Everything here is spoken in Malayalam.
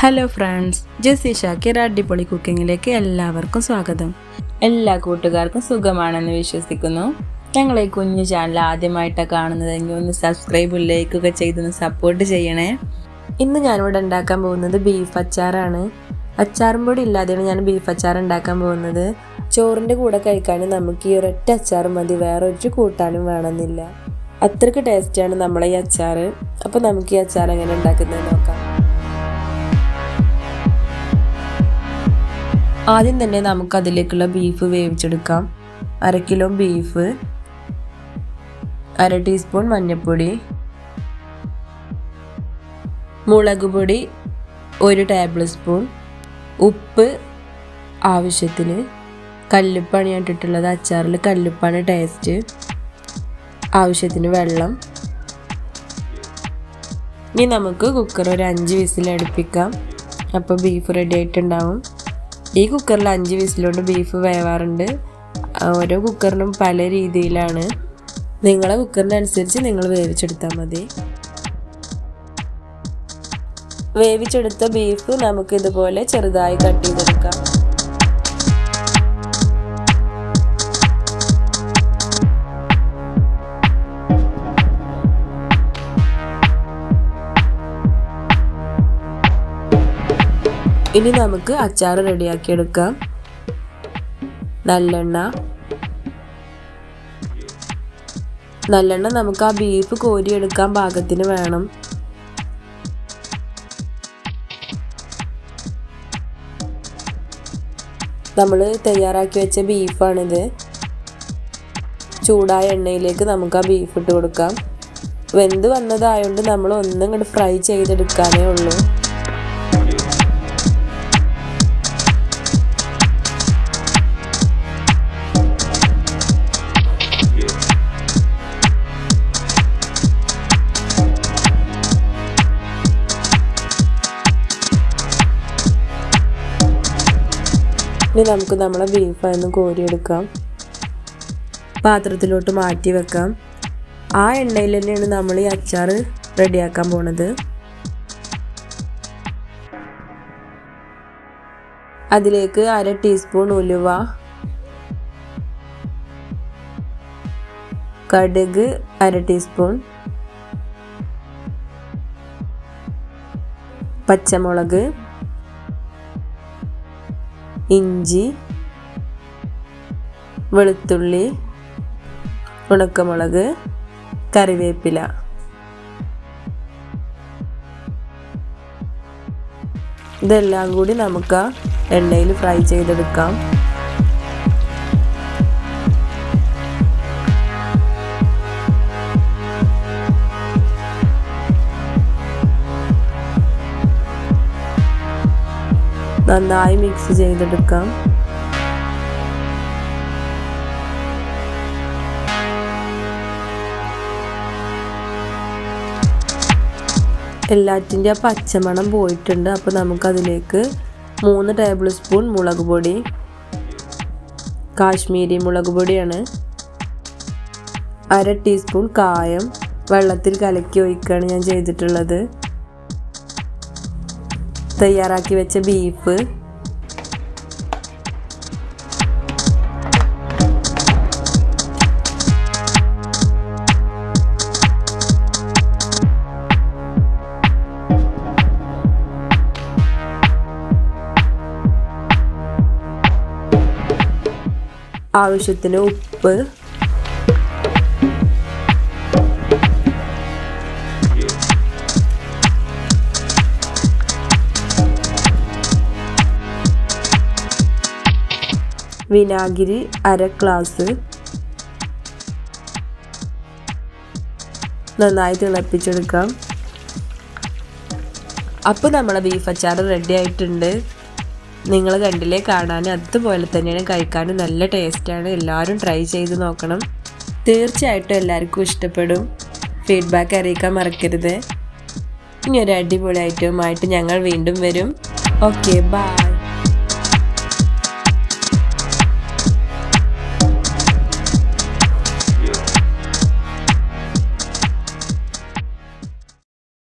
ഹലോ ഫ്രണ്ട്സ്, ജസിഷാക്കിർ അടിപൊളി കുക്കിങ്ങിലേക്ക് എല്ലാവർക്കും സ്വാഗതം. എല്ലാ കൂട്ടുകാർക്കും സുഖമാണെന്ന് വിശ്വസിക്കുന്നു. ഞങ്ങളെ കുഞ്ഞു ചാനൽ ആദ്യമായിട്ടാണ് കാണുന്നതെങ്കിൽ ഒന്ന് സബ്സ്ക്രൈബ് ലൈക്കൊക്കെ ചെയ്തൊന്ന് സപ്പോർട്ട് ചെയ്യണേ. ഇന്ന് ഞാനിവിടെ ഉണ്ടാക്കാൻ പോകുന്നത് ബീഫ് അച്ചാറാണ്. അച്ചാറും പൊടി ഇല്ലാതെയാണ് ഞാൻ ബീഫ് അച്ചാർ ഉണ്ടാക്കാൻ പോകുന്നത്. ചോറിൻ്റെ കൂടെ കഴിക്കാൻ നമുക്ക് ഈ ഒരൊറ്റ അച്ചാർ മതി, വേറെ ഒരു കൂട്ടാനും വേണമെന്നില്ല. അത്രയ്ക്ക് ടേസ്റ്റാണ് നമ്മളെ ഈ അച്ചാർ. അപ്പോൾ നമുക്ക് ഈ അച്ചാർ എങ്ങനെ ഉണ്ടാക്കുന്നത് നോക്കാം. ആദ്യം തന്നെ നമുക്ക് അതിലേക്കുള്ള ബീഫ് വേവിച്ചെടുക്കാം. 1/2 കിലോ ബീഫ്, 1/2 ടീസ്പൂൺ മഞ്ഞൾപ്പൊടി, മുളക് പൊടി 1 ടേബിൾ സ്പൂൺ, ഉപ്പ് ആവശ്യത്തിന്, കല്ലുപ്പാണ് ഞാൻ ഇട്ടിട്ടുള്ളത്. അച്ചാറിൽ കല്ലുപ്പാണ് ടേസ്റ്റ്. ആവശ്യത്തിന് വെള്ളം. ഇനി നമുക്ക് കുക്കർ ഒരു 5 വിസിൽ അടുപ്പിക്കാം. അപ്പോൾ ബീഫ് റെഡി ആയിട്ടുണ്ടാവും. ഈ കുക്കറിൽ 5 വിസിലുകൊണ്ട് ബീഫ് വേവാറുണ്ട്. ഓരോ കുക്കറിനും പല രീതിയിലാണ്. നിങ്ങളെ കുക്കറിനനുസരിച്ച് നിങ്ങൾ വേവിച്ചെടുത്താൽ മതി. വേവിച്ചെടുത്ത ബീഫ് നമുക്ക് ഇതുപോലെ ചെറുതായി കട്ട് ചെയ്തെടുക്കാം. ഇനി നമുക്ക് അച്ചാർ റെഡിയാക്കി എടുക്കാം. നല്ലെണ്ണ നമുക്ക് ആ ബീഫ് കോരിയെടുക്കാൻ പാകത്തിന് വേണം. നമ്മൾ തയ്യാറാക്കി വെച്ച ബീഫാണിത്. ചൂടായ എണ്ണയിലേക്ക് നമുക്ക് ആ ബീഫ് ഇട്ട് കൊടുക്കാം. വെന്ത് വന്നതായതുകൊണ്ട് നമ്മൾ ഒന്നും ഇങ്ങോട്ട് ഫ്രൈ ചെയ്തെടുക്കാനേ ഉള്ളൂ. ഇനി നമുക്ക് നമ്മളെ ബീഫായിരുന്നു കോരിയെടുക്കാം. പാത്രത്തിലോട്ട് മാറ്റി വെക്കാം. ആ എണ്ണയിൽ തന്നെയാണ് നമ്മൾ ഈ അച്ചാർ റെഡിയാക്കാൻ പോണത്. അതിലേക്ക് 1/2 ടീസ്പൂൺ ഉലുവ, കടുക് 1/2 ടീസ്പൂൺ, പച്ചമുളക്, ഇഞ്ചി, വെളുത്തുള്ളി, ഉണക്കമുളക്, കറിവേപ്പില. ഇതെല്ലാം കൂടി നമുക്ക് എണ്ണയിൽ ഫ്രൈ ചെയ്തെടുക്കാം. നന്നായി മിക്സ് ചെയ്തെടുക്കാം. എല്ലാറ്റിൻ്റെ ആ പച്ചമണം പോയിട്ടുണ്ട്. അപ്പോൾ നമുക്കതിലേക്ക് 3 ടേബിൾ സ്പൂൺ മുളക് പൊടി, കാശ്മീരി മുളക് പൊടിയാണ്, 1/2 ടീസ്പൂൺ കായം വെള്ളത്തിൽ കലക്കി ഒഴിക്കുകയാണ് ഞാൻ ചെയ്തിട്ടുള്ളത്. തയ്യാറാക്കി വെച്ച ബീഫ്, ആവശ്യത്തിന് ഉപ്പ്, വിനാഗിരി 1/2 ഗ്ലാസ്, നന്നായി തിളപ്പിച്ചെടുക്കാം. അപ്പോൾ നമ്മളെ ബീഫ് അച്ചാർ റെഡി ആയിട്ടുണ്ട്. നിങ്ങൾ കണ്ടില്ലേ, കാണാൻ അതുപോലെ തന്നെയാണ്, കഴിക്കാനും നല്ല ടേസ്റ്റാണ്. എല്ലാവരും ട്രൈ ചെയ്ത് നോക്കണം. തീർച്ചയായിട്ടും എല്ലാവർക്കും ഇഷ്ടപ്പെടും. ഫീഡ്ബാക്ക് അറിയിക്കാൻ മറക്കരുത്. ഇനി ഒരു അടിപൊളി ഐറ്റവുമായിട്ട് ഞങ്ങൾ വീണ്ടും വരും. Okay, by.